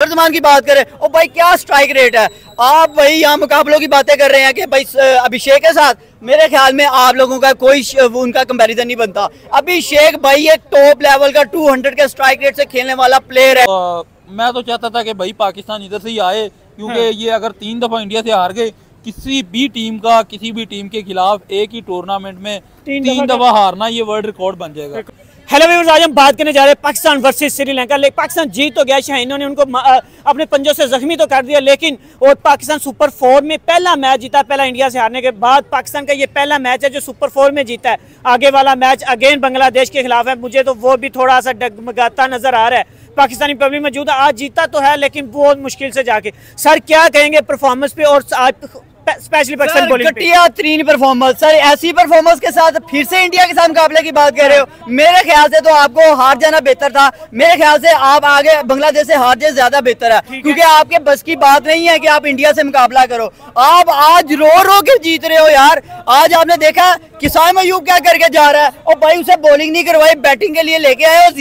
वर्तमान की बात करें और भाई क्या स्ट्राइक रेट है। आप वही यहाँ मुकाबलों की बातें कर रहे हैं कि भाई अभिषेक के साथ मेरे ख्याल में आप लोगों का कोई उनका कंपैरिजन नहीं बनता। अभिषेक भाई एक टॉप लेवल का 200 के स्ट्राइक रेट से खेलने वाला प्लेयर है। मैं तो चाहता था कि भाई पाकिस्तान इधर से ही आए, क्योंकि ये अगर 3 दफा इंडिया से हार गए, किसी भी टीम के खिलाफ एक ही टूर्नामेंट में 3 दफा हारना ये वर्ल्ड रिकॉर्ड बन जाएगा। हेलो व्यूअर्स, आज हम बात करने जा रहे हैं पाकिस्तान वर्सेस श्रीलंका। लेकिन पाकिस्तान जीत तो गया, शाहीनों ने उनको अपने पंजों से जख्मी तो कर दिया, लेकिन और पाकिस्तान सुपर 4 में पहला मैच जीता। पहला इंडिया से हारने के बाद पाकिस्तान का ये पहला मैच है जो सुपर 4 में जीता है। आगे वाला मैच अगेन बांग्लादेश के खिलाफ है। मुझे तो वो भी थोड़ा सा डगमगाता नजर आ रहा है। पाकिस्तानी पब्लिक मौजूद आज जीता तो है, लेकिन बहुत मुश्किल से जाके। सर क्या कहेंगे परफॉर्मेंस पे और स्पेशली घटिया तरीन परफॉर्मेंस। सर ऐसी परफॉर्मेंस के साथ फिर से इंडिया के साथ मुकाबले की बात कर रहे हो। मेरे ख्याल से तो आपको हार जाना बेहतर था। मेरे ख्याल से आप आगे बांग्लादेश से हार जाए ज्यादा बेहतर है, क्योंकि आपके बस की बात नहीं है कि आप इंडिया से मुकाबला करो। आप आज रो के जीत रहे हो यार। आज आपने देखा कि साइम अयूब क्या करके जा रहा है, और भाई उसे बॉलिंग नहीं करवाई, बैटिंग के लिए लेके आए और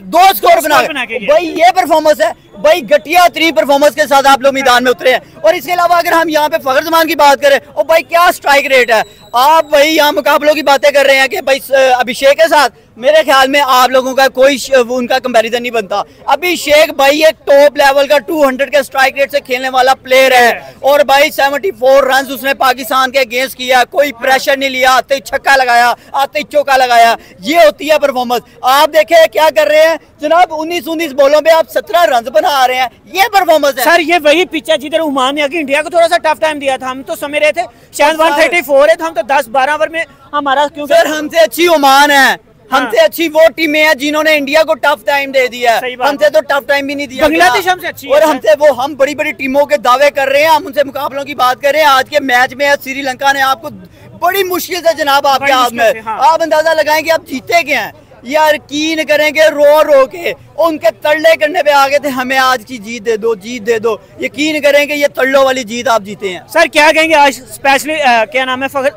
2 स्कोर बना के। भाई ये परफॉर्मेंस है। भाई घटिया तरीन परफॉर्मेंस के साथ आप लोग मैदान में उतरे हैं। और इसके अलावा अगर हम यहाँ पे फखर जमान की बात करें, और भाई क्या स्ट्राइक रेट है। आप वही यहाँ मुकाबलों की बातें कर रहे हैं कि भाई अभिषेक के साथ मेरे ख्याल में आप लोगों का कोई उनका कंपैरिजन नहीं बनता। अभिषेक भाई एक टॉप लेवल का 200 के स्ट्राइक रेट से खेलने वाला प्लेयर है। और भाई 74 रन उसने पाकिस्तान के अगेंस्ट किया, कोई प्रेशर नहीं लिया, आते ही छक्का लगाया, आते ही चौका लगाया। ये होती है परफॉर्मेंस। आप देखे क्या कर रहे हैं जनाब, 19 बॉलों पे आप 17 रन बना रहे हैं। ये परफॉर्मेंस है। सर ये वही पिच है जिधर उमान ने इंडिया को थोड़ा सा टफ टाइम दिया था। हम तो समझ रहे थे शायद 134 है, तो हम तो 10-12 ओवर में हमारा, क्योंकि सर हमसे अच्छी ओमान है, हमसे अच्छी वो टीमें हैं जिन्होंने इंडिया को टफ टाइम दे दिया है। हमसे तो टफ टाइम भी नहीं दिया। बांग्लादेश हमसे अच्छी है, और हमसे वो हम बड़ी बड़ी टीमों के दावे कर रहे हैं। हम उनसे मुकाबलों की बात कर रहे हैं। आज के मैच में श्रीलंका ने आपको बड़ी मुश्किल से जनाब आपके हाथ में, आप अंदाजा लगाएं कि आप जीते क्या हैं। यार यकीन करेंगे रो के उनके तड़ले करने पे आगे थे, हमें आज की जीत दे दो। यकीन करेंगे ये तड़लों वाली जीत आप जीते हैं। सर क्या कहेंगे आज स्पेशली क्या नाम है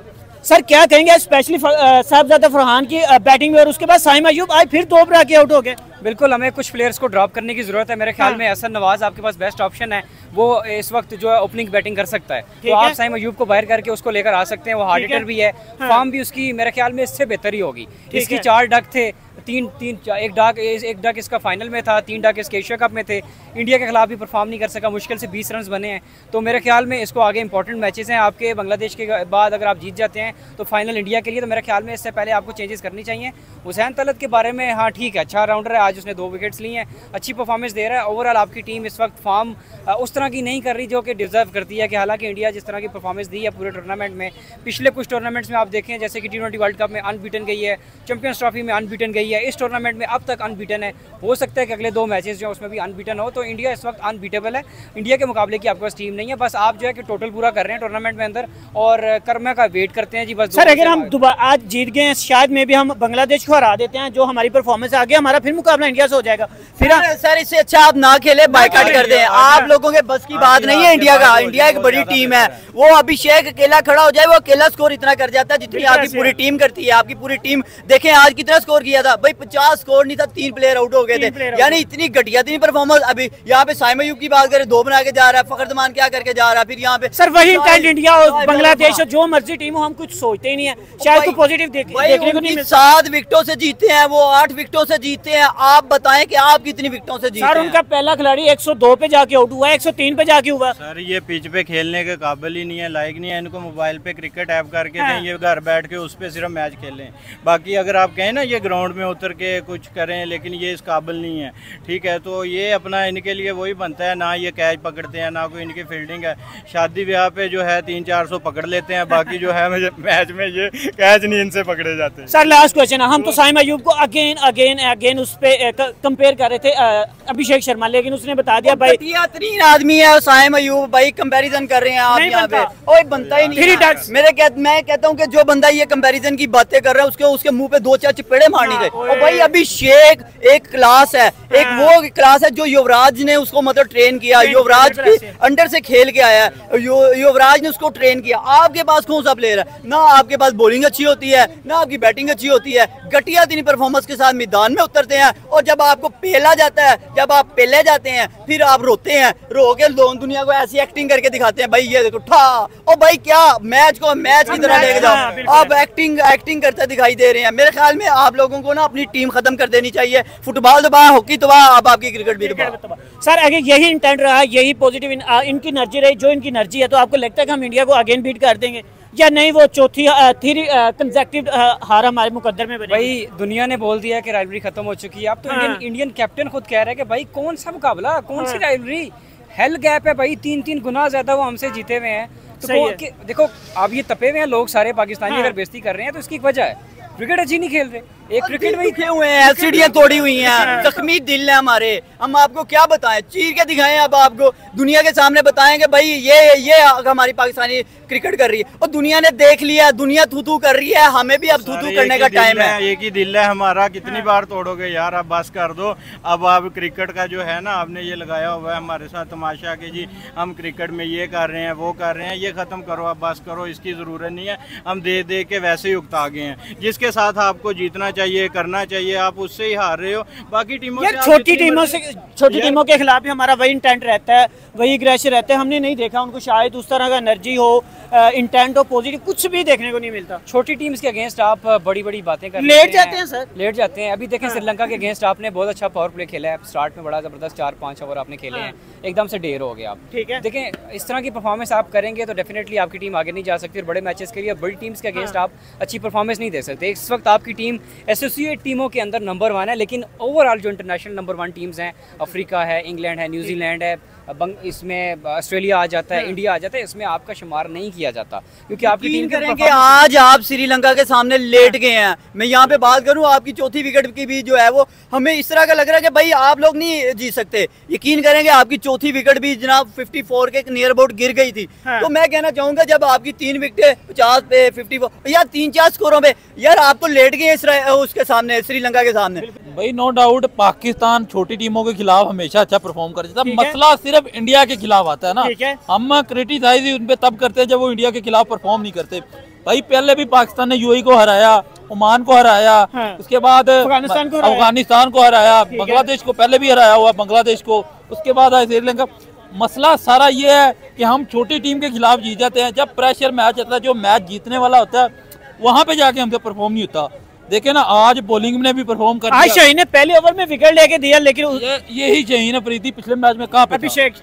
सर क्या कहेंगे स्पेशली साहबजादा फरहान की बैटिंग में, और उसके बाद साइम अयूब आज फिर 2 ओवर आके आउट हो गए। बिल्कुल, हमें कुछ प्लेयर्स को ड्रॉप करने की जरूरत है। मेरे ख्याल में एहसन नवाज आपके पास बेस्ट ऑप्शन है। वो इस वक्त जो है ओपनिंग बैटिंग कर सकता है, तो आप साइम अयूब को बाहर करके उसको लेकर आ सकते हैं। वो हार्ड हिटर भी है, फॉर्म भी उसकी मेरे ख्याल में इससे बेहतर ही होगी। इसकी 4 डक थे, एक डक इसका फाइनल में था, 3 डक इसके एशिया कप में थे। इंडिया के खिलाफ भी परफॉर्म नहीं कर सका, मुश्किल से 20 रन बने हैं। तो मेरे ख्याल में इसको आगे इंपॉर्टेंट मैचेस हैं आपके। बांग्लादेश के बाद अगर आप जीत जाते हैं तो फाइनल इंडिया के लिए, तो मेरे ख्याल में इससे पहले आपको चेंजेस करनी चाहिए। हुसैन तलत के बारे में हाँ ठीक है, अच्छा राउंडर है, आज उसने 2 विकेट्स ली हैं, अच्छी परफॉर्मेंस दे रहा है। ओवरऑल आपकी टीम इस वक्त फॉर्म उस तरह की नहीं कर रही जो कि डिजर्व करती है। कि हालांकि इंडिया जिस तरह की परफॉर्मेंस दी है पूरे टूर्नामेंट में, पिछले कुछ टूर्नामेंट्स में आप देखें जैसे कि T20 वर्ल्ड कप में अनबीटन गई है, चैंपियंस ट्रॉफी में अनबीटन गई है, इस टूर्नामेंट में अब तक अनबीटन है। हो सकता है कि अगले 2 मैचेस जो उसमें भी अनबीटन हो। तो इंडिया इस वक्त अनबीटेबल है। इंडिया के मुकाबले की आपके पास टीम नहीं है। बस आप जो है कि टोटल पूरा कर रहे हैं टूर्नामेंट में अंदर, और कर्मा का वेट करते हैं जी बस। सर अगर हम दोबारा आज जीत गए हैं, शायद में भी हम बांग्लादेश को हरा देते हैं, जो हमारी परफॉर्मेंस आगे हमारा फिर मुकाबला इंडिया से हो जाएगा। फिर सर इससे अच्छा आप ना खेले, बायकॉट कर दें। आप लोगों के बस की बात नहीं है इंडिया का। इंडिया एक बड़ी टीम है। वो अभिषेक अकेला खड़ा हो जाए, वो अकेला स्कोर इतना कर जाता है जितनी आपकी पूरी टीम करती है। आपकी पूरी टीम देखें आज कितना स्कोर किया था भाई, 50 स्कोर नहीं था, 3 प्लेयर आउट हो गए थे। यानी इतनी घटिया थी परफॉर्मेंस। अभी यहाँ पे साइम अयूब की बात करें, 2 बना के जा रहा है, फखर जमान क्या करके जा रहा है। फिर यहाँ पे सर वही इंडिया और बांग्लादेश जो मर्जी टीम हो, हम कुछ सोचते ही नहीं है। शायद कोई पॉजिटिव देखने को नहीं मिलता। 7 विकेटों से जीते हैं वो, 8 विकेटों से जीते हैं। आप बताएं कि आप कितनी विकेटों से जीते हैं। सर उनका पहला खिलाड़ी 102 पे जाके आउट हुआ, 103 पे जाके हुआ। सर ये पिच पे खेलने के काबिल ही नहीं है, लायक नहीं है। इनको मोबाइल पे क्रिकेट ऐप करके दें, ये घर बैठ के उस पे सिर्फ मैच खेलें। बाकी अगर आप कहें ना ये ग्राउंड में उतर के कुछ करें, लेकिन ये इस काबिल नहीं है। ठीक है, तो ये अपना इनके लिए वही बनता है, ना ये कैच पकड़ते हैं, ना कोई इनकी फील्डिंग है। शादी ब्याह पे जो है 300-400 पकड़ लेते हैं, बाकी जो है मैच में ये कैच नहीं इनसे पकड़े जाते। सर लास्ट क्वेश्चन है, हम तो साइम अयूब को अगेन उस पे कंपेयर कर रहे थे अभिषेक शर्मा, लेकिन उसने बता दिया भाई बेहतरीन आदमी है साइम अयूब। भाई कंपैरिजन कर रहे हैं आप यहाँ पे, ओए बनता ही नहीं है। मैं कहता हूँ कि जो बंदा ये कंपैरिजन की बातें कर रहा है उसके मुंह पे 2-4 चपेड़े मारनी चाहिए। और भाई अभिषेक एक क्लास है, एक वो क्लास है जो युवराज ने उसको मतलब ट्रेन किया, युवराज के अंडर से खेल के आया है, युवराज ने उसको ट्रेन किया। आपके पास कौन सा प्लेयर है? ना आपके पास बॉलिंग अच्छी होती है, ना आपकी बैटिंग अच्छी होती है, घटिया तीन परफॉर्मेंस के साथ मैदान में उतरते हैं, और जब आपको पेला जाता है, जब आप पेले जाते हैं, फिर आप रोते हैं, रो के दुनिया को ऐसी एक्टिंग करके दिखाते हैं, भाई ये देखो ठा, और भाई क्या मैच को मैच की तरह लेके जाओ, आप एक्टिंग करते दिखाई दे रहे हैं। मेरे ख्याल में आप लोगों को ना अपनी टीम खत्म कर देनी चाहिए। फुटबॉल तबाह, हॉकी तबाह, अब आपकी क्रिकेट भी तबाह। सर अगर यही इंटेंट रहा, यही पॉजिटिव इनकी एनर्जी रही, जो इनकी एनर्जी है, तो आपको लगता है कि हम इंडिया को अगेन बीट कर देंगे या नहीं? वो चौथी कंसेक्टिव हार हमारे मुकद्दर में बनेगी। भाई दुनिया ने बोल दिया कि राइवलरी खत्म हो चुकी है। अब तो इंडियन कैप्टन खुद कह रहा है कि भाई कौन सा मुकाबला, कौन सी राइवलरी, हेल गैप है भाई, 3-3 गुना ज्यादा वो हमसे जीते हुए हैं। तो देखो अब ये तपे हुए हैं लोग सारे पाकिस्तानी, अगर बेइज्जती कर रहे हैं तो इसकी वजह है क्रिकेट अच्छी नहीं खेल रहे, एक क्रिकेट में ही हुए हैं, एलसीडियां तोड़ी हुई हैं, जख्मी दिल है हमारे। हम आपको क्या बताएं, चीर के दिखाएं, अब आपको दुनिया के सामने बताएं कि भाई ये हमारी पाकिस्तानी क्रिकेट कर रही है, और दुनिया ने देख लिया, दुनिया थू कर रही है, हमें भी अब थू करने का टाइम है। एक ही दिल है हमारा, कितनी बार तोड़ोगे यार, अब बस कर दो। अब आप क्रिकेट का जो है ना, आपने ये लगाया हुआ है हमारे साथ तमाशा के जी, हम क्रिकेट में ये कर रहे हैं, वो कर रहे हैं, ये खत्म करो, अब बस करो, इसकी जरूरत नहीं है। हम दे के वैसे ही उकता गए हैं। जिसके साथ आपको जीतना चाहिए, करना चाहिए, आप उससे ही हार रहे हो। बाकी टीमों से, छोटी टीमों के खिलाफ भी हमारा वही इंटेंट रहता है, वही एग्रेशन रहता है। हमने नहीं देखा उनको शायद उस तरह का एनर्जी हो, इंटेंट हो, पॉजिटिव, कुछ भी देखने को नहीं मिलता। छोटी टीम्स के अगेंस्ट आप बड़ी बातें कर लेट जाते हैं सर, लेट जाते हैं। अभी देखें श्रीलंका के अगेंस्ट आपने बहुत अच्छा पावर प्ले खेला है, स्टार्ट में बड़ा जबरदस्त 4-5 ओवर आपने खेले हैं, एकदम से ढेर हो गए आप। ठीक है, देखें इस तरह की परफॉर्मेंस आप करेंगे तो डेफिनेटली आपकी टीम आगे नहीं जा सकती, और बड़े मैचेस के लिए बड़ी टीम्स के अगेंस्ट आप अच्छी परफॉर्मेंस नहीं दे सकते। इस वक्त आपकी टीम एसोसिएट टीमों के अंदर नंबर 1 है, लेकिन ओवरऑल जो इंटरनेशनल नंबर 1 टीम्स हैं, अफ्रीका है, इंग्लैंड है, न्यूजीलैंड है, इसमें ऑस्ट्रेलिया आ जाता है, इंडिया आ जाता है, इसमें आपका शुमार नहीं किया जाता, क्योंकि आपकी टीम करेंगे। आज आप श्रीलंका के सामने लेट गए हैं। मैं यहाँ पे बात करूँ, आपकी चौथी विकेट की भी जो है वो हमें इस तरह का लग रहा है कि भाई आप लोग नहीं जीत सकते। यकीन करेंगे आपकी चौथी विकेट भी जनाब 54 के नियर अबाउट गिर गई थी। तो मैं कहना चाहूंगा जब आपकी 3 विकेटें 50 पे 54 या 3-4 स्कोरों पे, यार आप तो लेट गए उसके सामने, श्रीलंका के सामने। भाई नो डाउट पाकिस्तान छोटी टीमों के खिलाफ हमेशा अच्छा परफॉर्म कर जाता है। मसला सिर्फ इंडिया के खिलाफ आता है ना, हम क्रिटिसाइज उन पे तब करते हैं जब वो इंडिया के खिलाफ परफॉर्म नहीं करते। भाई पहले भी पाकिस्तान ने यूएई को हराया, ओमान को हराया, उसके बाद अफगानिस्तान को हराया, बांग्लादेश को पहले भी हराया हुआ, बांग्लादेश को, उसके बाद आया श्रीलंका। मसला सारा ये है कि हम छोटी टीम के खिलाफ जीत जाते हैं। जब प्रेशर मैच आता है, जो मैच जीतने वाला होता है, वहां पे जाके हमसे परफॉर्म नहीं होता। देखे ना आज बॉलिंग ने भी परफॉर्म कर दिया। आज शाहीन ने पहले ओवर में विकेट लेके दिया, लेकिन यही शाहीन अफरीदी पिछले मैच में कहाँ पे अभिषेक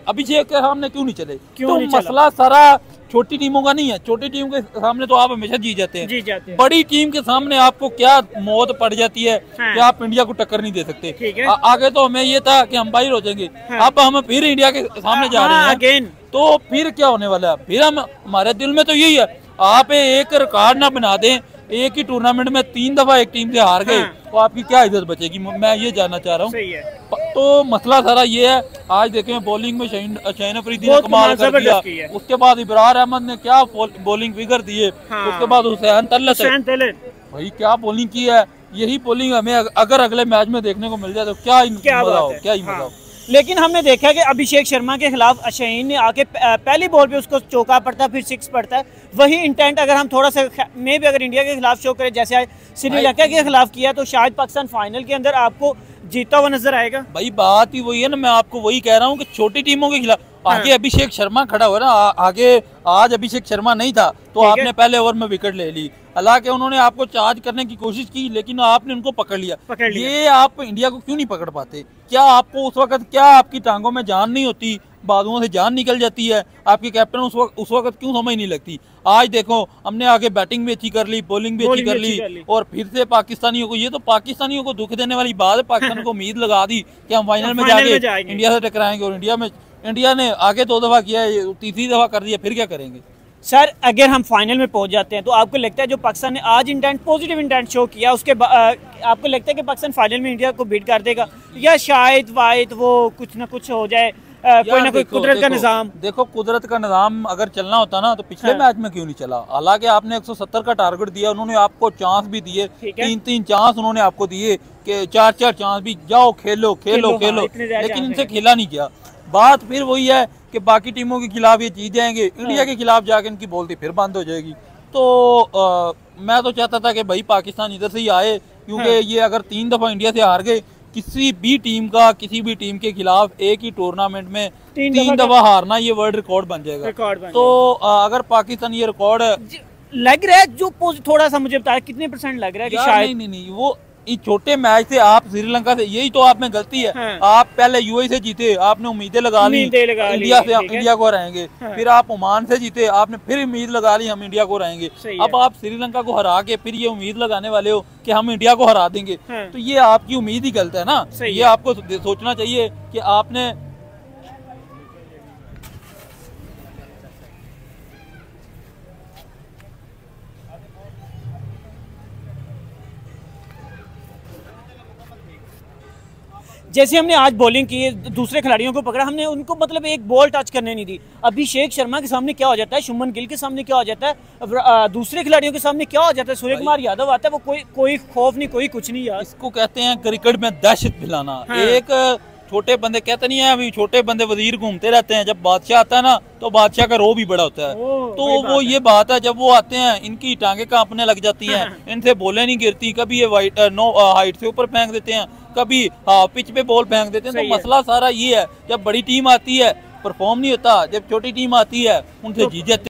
अभिषेक के सामने क्यों नहीं चले? तो मसला सारा छोटी टीमों का नहीं है। छोटी टीम के सामने तो आप हमेशा जीत जाते हैं, बड़ी टीम के सामने आपको क्या मौत पड़ जाती है कि आप इंडिया को टक्कर नहीं दे सकते। आगे तो हमें ये था कि हम बाहर हो जाएंगे, अब हम फिर इंडिया के सामने जा रहे हैं, तो फिर क्या होने वाला है? फिर हम, हमारे दिल में तो यही है, आप एक रिकॉर्ड ना बना दें, एक ही टूर्नामेंट में 3 दफा एक टीम से हार गए, तो आपकी क्या इज्जत बचेगी? मैं ये जानना चाह रहा हूँ। तो मसला सारा ये है, आज देखें बॉलिंग में शाहीन अफरीदी ने कमाल कर दिया, उसके बाद इब्रार अहमद ने क्या बॉलिंग फिगर दिए, उसके बाद हुसैन तलत भाई क्या बॉलिंग की है। यही बॉलिंग हमें अगर अगले मैच में देखने को मिल जाए तो क्या ही मजा हो। लेकिन हमने देखा कि अभिषेक शर्मा के खिलाफ शाहीन ने आके पहली बॉल पे उसको चौका पड़ता है, फिर 6 पड़ता है। वही इंटेंट अगर हम थोड़ा सा में भी अगर इंडिया के खिलाफ शो करें, जैसे श्रीलंका के खिलाफ किया, तो शायद पाकिस्तान फाइनल के अंदर आपको जीता हुआ नजर आएगा। भाई बात ही वही है ना, मैं आपको वही कह रहा हूँ कि छोटी टीमों के खिलाफ आगे अभिषेक शर्मा खड़ा हुआ ना, आगे आज अभिषेक शर्मा नहीं था तो आपने पहले ओवर में विकेट ले ली। हालांकि उन्होंने आपको चार्ज करने की कोशिश की, लेकिन आपने उनको पकड़ लिया। ये आप इंडिया को क्यों नहीं पकड़ पाते? क्या आपको उस वक्त, क्या आपकी टांगों में जान नहीं होती, बाजुओं से जान निकल जाती है? आपकी कैप्टन उस वक्त क्यों समझ नहीं लगती? आज देखो हमने आगे बैटिंग भी अच्छी कर ली, बॉलिंग भी अच्छी कर ली, और फिर से पाकिस्तानियों को, ये तो पाकिस्तानियों को दुख देने वाली बात है, पाकिस्तान को उम्मीद लगा दी कि हम फाइनल में जाके इंडिया से टकराएंगे, और इंडिया ने आगे 2 दफा किया, 3री दफा कर दिया, फिर क्या करेंगे? सर अगर हम फाइनल में पहुंच जाते हैं तो आपको लगता है जो पाकिस्तान ने आज इंटेंट, पॉजिटिव इंटेंट शो किया, उसके आपको लगता है कि पाकिस्तान फाइनल में इंडिया को बीट कर देगा, या शायद वो कुछ ना कुछ हो जाए, कोई ना कोई कुदरत का निज़ाम। देखो कुदरत का निज़ाम अगर चलना होता ना तो पिछले मैच में क्यों नहीं चला। हालांकि आपने 170 का टारगेट दिया, उन्होंने आपको चांस भी दिए, 3-3 चांस उन्होंने आपको दिए कि 4-4 चांस भी, जाओ खेलो खेलो खेलो, लेकिन इनसे खेला नहीं गया। बात फिर वही है कि बाकी टीमों के खिलाफ ये जीत जाएंगे, इंडिया के खिलाफ जाके इनकी बोलती फिर बंद हो जाएगी। तो मैं तो चाहता था कि भाई पाकिस्तान इधर से ही आए, क्योंकि ये अगर 3 दफा इंडिया से हार गए, किसी भी टीम के खिलाफ एक ही टूर्नामेंट में 3 दफा हारना ये वर्ल्ड रिकॉर्ड बन जाएगा। तो अगर पाकिस्तान ये रिकॉर्ड लग रहा है, जो थोड़ा सा मुझे बताया कितने % लग रहा है कि शायद नहीं वो इस छोटे मैच से आप श्रीलंका से, यही तो आप में गलती है। आप पहले यूएई से जीते, आपने उम्मीदें लगा ली इंडिया को हराएंगे, फिर आप ओमान से जीते, आपने फिर उम्मीद लगा ली हम इंडिया को हराएंगे। अब आप श्रीलंका को हरा के फिर ये उम्मीद लगाने वाले हो कि हम इंडिया को हरा देंगे, तो ये आपकी उम्मीद ही गलत है ना। ये आपको सोचना चाहिए कि आपने जैसे हमने आज बॉलिंग की, दूसरे खिलाड़ियों को पकड़ा, हमने उनको मतलब एक बॉल टच करने नहीं दी। अभिषेक शर्मा के सामने क्या हो जाता है, शुभमन गिल के सामने क्या हो जाता है, दूसरे खिलाड़ियों के सामने क्या हो जाता है, सूर्य कुमार यादव आता है, वो कोई खौफ नहीं, कोई कुछ नहीं यार। इसको कहते हैं क्रिकेट में दहशत फैलाना। एक छोटे बंदे कहते नहीं है, अभी छोटे बंदे वजीर घूमते रहते हैं, जब बादशाह आता है ना तो बादशाह का रो भी बड़ा होता है। तो वो ये बात है, जब वो आते हैं इनकी टांगे कांपने लग जाती हैं, इनसे बोले नहीं गिरती, कभी ये हाइट से ऊपर फेंक देते हैं, कभी पिच पे बॉल फेंक देते हैं। तो मसला सारा ये है, जब बड़ी टीम आती है परफॉर्म नहीं होता, जब छोटी टीम आती है उनसे जीत जाते हैं।